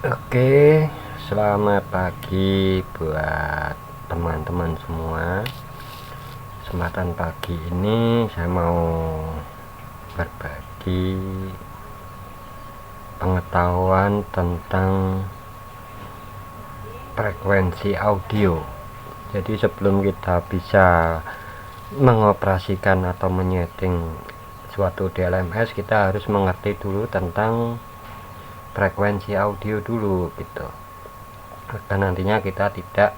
Oke, selamat pagi buat teman-teman semua. Kesempatan pagi ini saya mau berbagi pengetahuan tentang frekuensi audio. Jadi sebelum kita bisa mengoperasikan atau menyeting suatu DLMS, kita harus mengerti dulu tentang frekuensi audio dulu gitu, dan nantinya kita tidak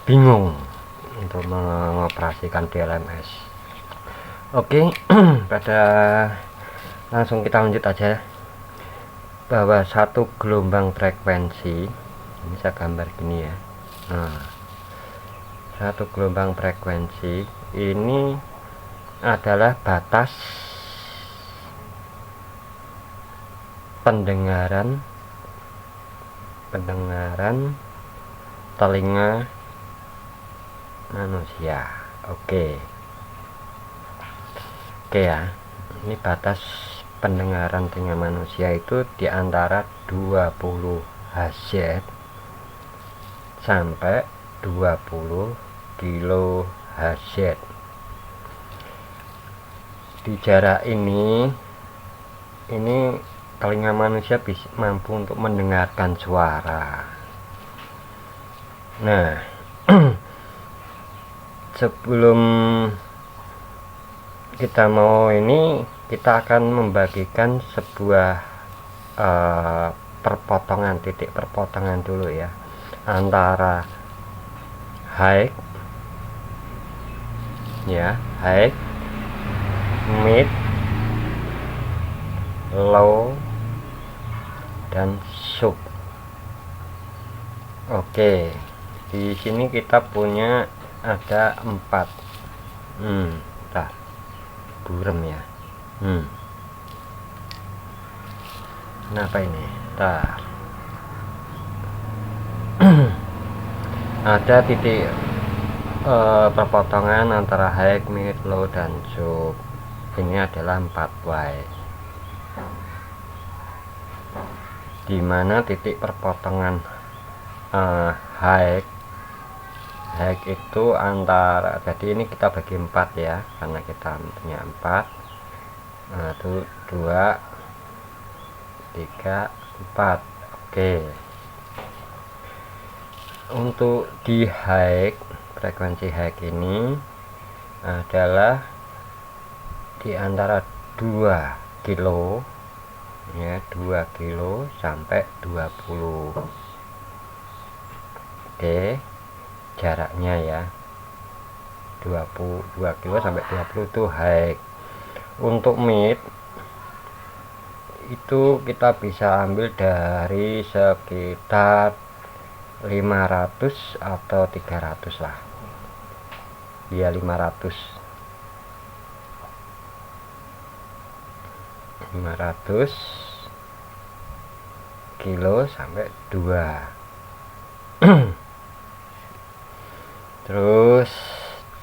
bingung untuk mengoperasikan DLMS. Oke, pada langsung kita lanjut aja, bahwa satu gelombang frekuensi ini saya gambar gini ya. Nah, satu gelombang frekuensi ini adalah batas pendengaran telinga manusia. Oke ya, ini batas pendengaran telinga manusia itu di antara 20 Hz sampai 20 kHz. Di jarak ini telinga manusia bisa mampu untuk mendengarkan suara. Nah, sebelum kita mau ini, kita akan membagikan sebuah titik perpotongan dulu ya, antara high, mid, low, dan sub. Oke, di sini kita punya ada 4. Bentar, burem ya. Kenapa ini? Bentar. Ada titik perpotongan antara high, mid, low, dan sub. Ini adalah 4Y, dimana titik perpotongan high itu antara, jadi ini kita bagi 4 ya, karena kita punya 4. Nah, itu 2, 3, 4. Oke, untuk di frekuensi high ini adalah di antara 2 kilo ya, 2 kilo sampai 20. Oke, jaraknya ya 22 kilo sampai 20 itu high. Untuk mid itu kita bisa ambil dari sekitar 500 atau 300 lah ya, 500 kilo sampai 2. Terus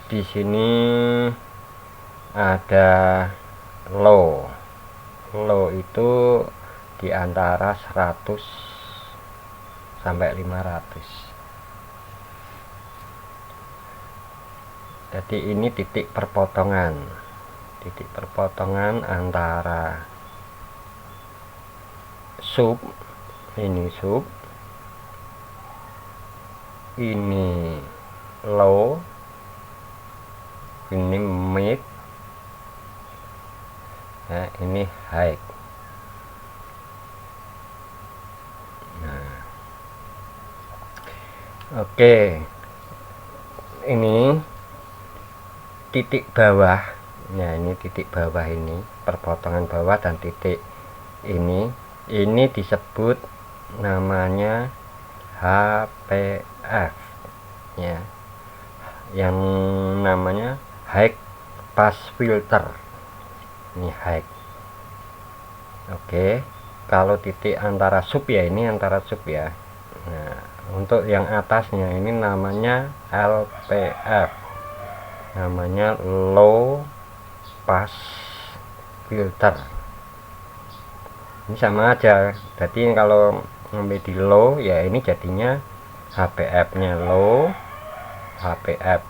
di sini ada low itu di antara 100 sampai 500. Jadi ini titik perpotongan antara sub, ini low, ini mid, nah ini high. Nah, oke, ini titik bawah. Nah, ini titik bawah, ini perpotongan bawah dan titik ini disebut namanya HPF ya, yang namanya high pass filter. Ini high. Oke, kalau titik antara sub ya, ini antara sub ya. Nah, untuk yang atasnya ini namanya LPF, namanya low pass filter. Ini sama aja. Jadi kalau sampai di low, ya ini jadinya HPF nya low, HPF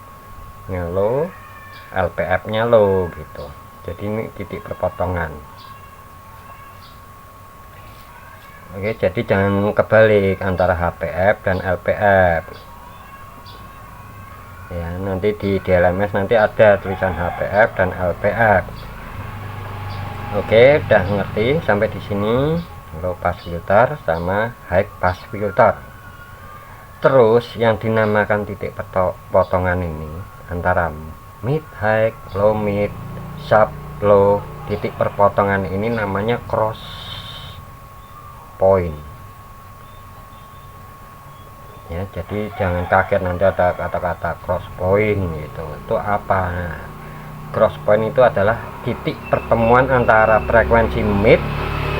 nya low, LPF nya low gitu. Jadi ini titik perpotongan. Oke, jadi jangan kebalik antara HPF dan LPF ya. Nanti di DLMS nanti ada tulisan HPF dan LPF. Oke, udah ngerti sampai di sini low pass filter sama high pass filter. Terus yang dinamakan titik potongan ini antara mid high, low mid, sub low, titik perpotongan ini namanya cross point ya. Jadi jangan kaget nanti ada kata-kata cross point gitu. Itu apa? Nah, cross point itu adalah titik pertemuan antara frekuensi mid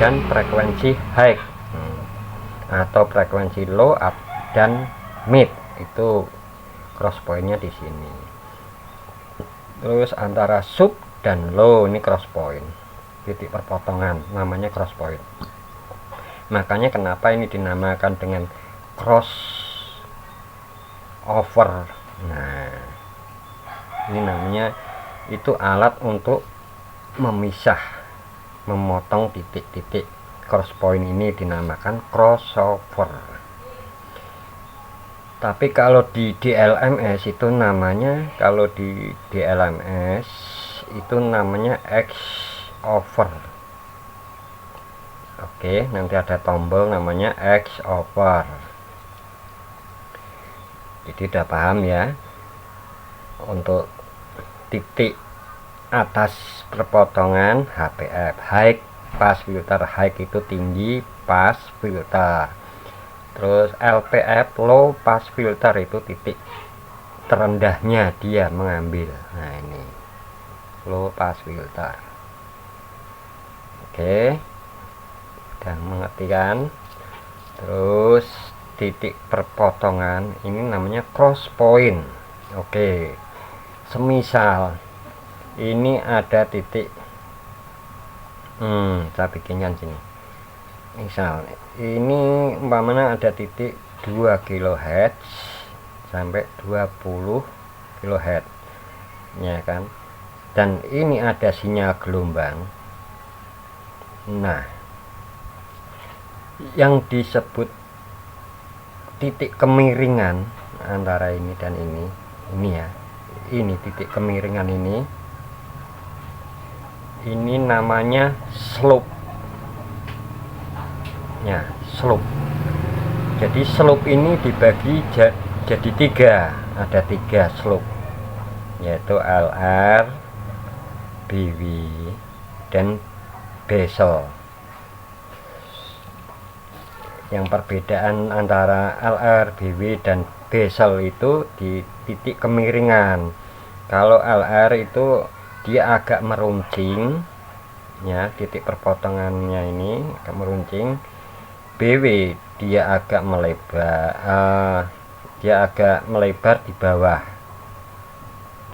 dan frekuensi high, atau frekuensi low up dan mid. Itu cross pointnya di sini. Terus antara sub dan low, ini cross point, titik perpotongan, namanya cross point. Makanya kenapa ini dinamakan dengan cross over. Nah, ini namanya itu alat untuk memisah, memotong titik-titik. Cross point ini dinamakan crossover. Tapi kalau di DLMS itu namanya, kalau di DLMS itu namanya X over. Oke, nanti ada tombol namanya X over. Jadi udah paham ya. Untuk titik atas perpotongan HPF, high pass filter, high itu tinggi, pass filter. Terus LPF, low pass filter, itu titik terendahnya dia mengambil. Nah, ini low pass filter. Oke, udah mengerti kan? Terus titik perpotongan ini namanya cross point. Oke, semisal ini ada titik, saya bikinkan sini. Misal ini umpamanya ada titik 2 kHz sampai 20 kHz ya kan, dan ini ada sinyal gelombang. Nah, yang disebut titik kemiringan antara ini dan ini ya, ini titik kemiringan ini namanya slope ya, slope. Jadi slope ini dibagi jadi 3, ada 3 slope, yaitu LR, BW, dan bezel. Yang perbedaan antara LR, BW, dan bezel itu di titik kemiringan. Kalau LR itu dia agak meruncing ya, titik perpotongannya ini agak meruncing. BW dia agak melebar, di bawah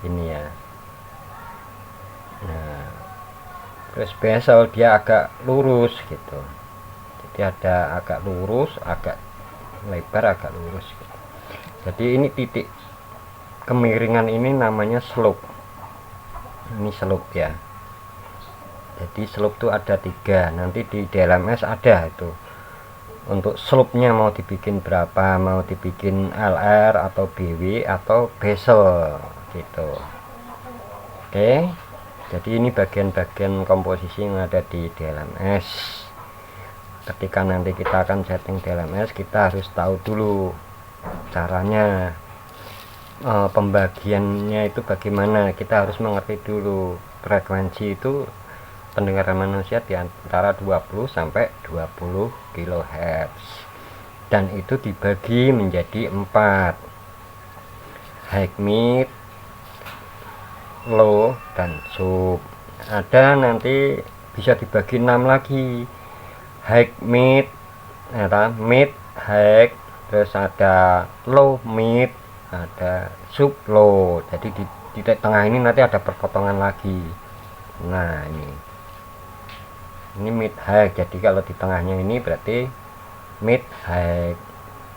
ini ya. Nah, terus bezel dia agak lurus gitu. Jadi ada agak lurus, agak lebar, agak lurus gitu. Jadi ini titik kemiringan ini namanya slope. Ini slope ya. Jadi slope itu ada 3. Nanti di DLMS ada itu. Untuk slope-nya mau dibikin berapa, mau dibikin LR atau BW atau bezel gitu. Oke. Jadi ini bagian-bagian komposisi yang ada di DLMS. Ketika nanti kita akan setting DLMS, kita harus tahu dulu caranya, pembagiannya itu bagaimana. Kita harus mengerti dulu frekuensi itu pendengaran manusia di antara 20 sampai 20 kHz, dan itu dibagi menjadi 4, high, mid, low, dan sub. Ada nanti bisa dibagi 6 lagi, high, mid, mid, high, terus ada low, mid, ada sub low. Jadi di titik tengah ini nanti ada perpotongan lagi. Nah, ini mid high. Jadi kalau di tengahnya ini berarti mid high.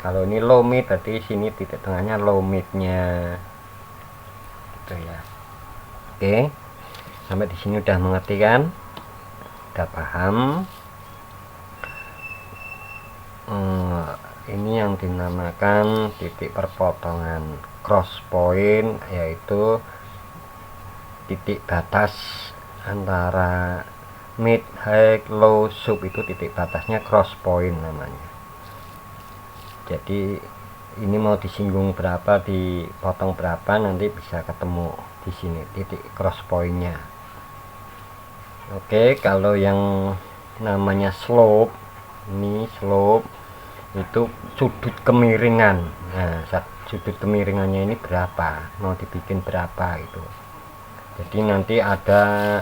Kalau ini low mid berarti sini titik tengahnya low midnya gitu ya. Oke, sampai di sini udah mengerti kan, udah paham. Ini yang dinamakan titik perpotongan cross point, yaitu titik batas antara mid, high, low, sub. Itu titik batasnya cross point namanya. Jadi ini mau disinggung berapa, dipotong berapa, nanti bisa ketemu di sini titik cross pointnya. Oke, kalau yang namanya slope, ini slope itu sudut kemiringan. Nah, sudut kemiringannya ini berapa, mau dibikin berapa itu. Jadi nanti ada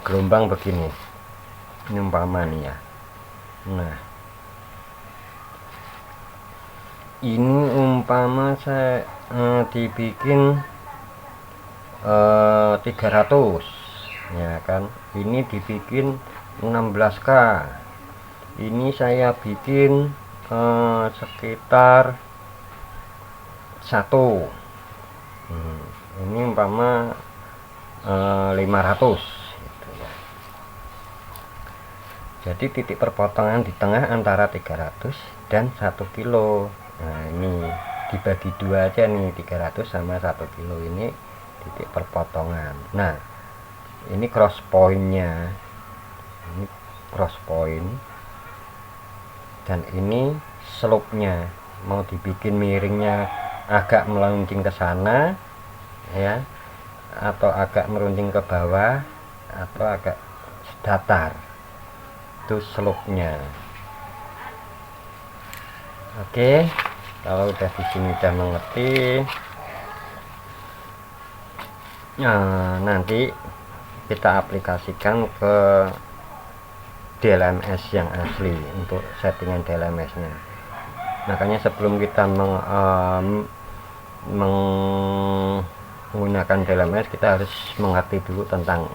gelombang begini, ini umpama nih ya. Nah, ini umpama saya dibikin 300 ya kan, ini dibikin 16K, ini saya bikin sekitar 1. Ini umpama 500 gitu ya. Jadi titik perpotongan di tengah antara 300 dan 1 kilo. Nah, ini dibagi 2 aja nih, 300 sama 1 kilo, ini titik perpotongan. Nah, ini cross pointnya, ini cross point, dan ini slope-nya. Mau dibikin miringnya agak melengking ke sana ya, atau agak meruncing ke bawah, atau agak datar, itu slope-nya. Oke, kalau udah di sini udah mengerti, nah, nanti kita aplikasikan ke DLMS yang asli untuk settingan DLMS nya. Makanya sebelum kita menggunakan DLMS, kita harus mengerti dulu tentang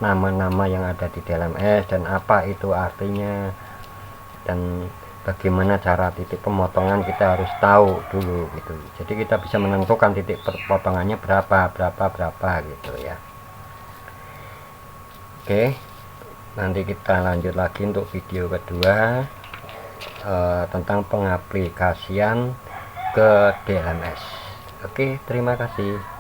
nama-nama yang ada di DLMS dan apa itu artinya, dan bagaimana cara titik pemotongan kita harus tahu dulu gitu. Jadi kita bisa menentukan titik pemotongannya berapa gitu ya. Oke, nanti kita lanjut lagi untuk video kedua tentang pengaplikasian ke DLMS. Oke, terima kasih.